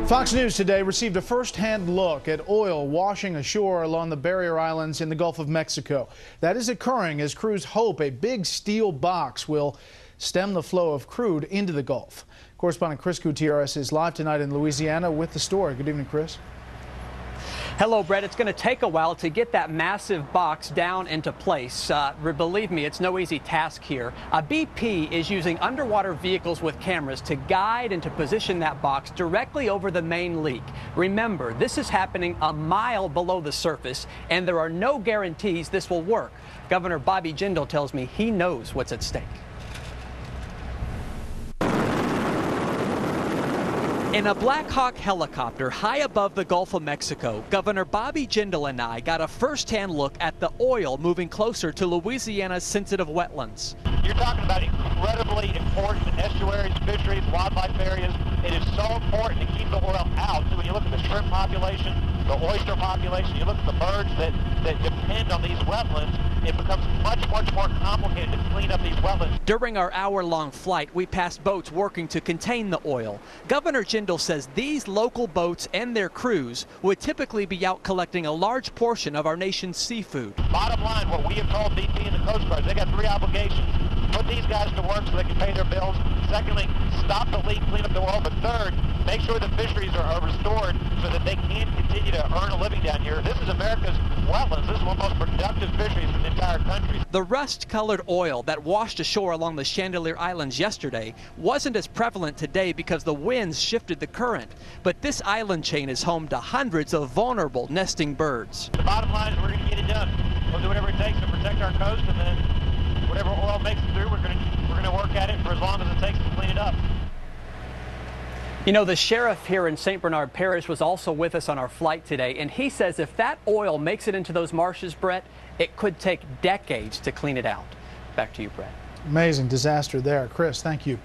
Fox News today received a first-hand look at oil washing ashore along the barrier islands in the Gulf of Mexico. That is occurring as crews hope a big steel box will stem the flow of crude into the Gulf. Correspondent Chris Gutierrez is live tonight in Louisiana with the story. Good evening, Chris. Hello, Brett. It's going to take a while to get that massive box down into place. Believe me, it's no easy task here. BP is using underwater vehicles with cameras to guide and to position that box directly over the main leak. Remember, this is happening a mile below the surface, and there are no guarantees this will work. Governor Bobby Jindal tells me he knows what's at stake. In a Black Hawk helicopter high above the Gulf of Mexico, Governor Bobby Jindal and I got a first-hand look at the oil moving closer to Louisiana's sensitive wetlands. You're talking about incredibly important estuaries, fisheries, wildlife areas. It is so important to keep the oil out. So when you look at the shrimp population, the oyster population, you look at the birds that depend on these wetlands, it becomes much more complicated to clean up these wetlands. During our hour-long flight, we passed boats working to contain the oil. Governor Jindal says these local boats and their crews would typically be out collecting a large portion of our nation's seafood. Bottom line, what we have told BP and the Coast Guard, they got three obligations. Put these guys to work so they can pay their bills. Secondly, stop the leak, clean up the oil. But third, make sure the fisheries are restored so that they can continue to earn a living down here. This is America's wetlands. This is one of the most productive fisheries in the entire country. The rust-colored oil that washed ashore along the Chandelier Islands yesterday wasn't as prevalent today because the winds shifted the current. But this island chain is home to hundreds of vulnerable nesting birds. The bottom line is we're going to get it done. We'll do whatever it takes to protect our coast, and then whatever oil makes it through, we're going to work at it for as long as it takes to clean it up. You know, the sheriff here in St. Bernard Parish was also with us on our flight today, and he says if that oil makes it into those marshes, Brett, it could take decades to clean it out. Back to you, Brett. Amazing disaster there. Chris, thank you.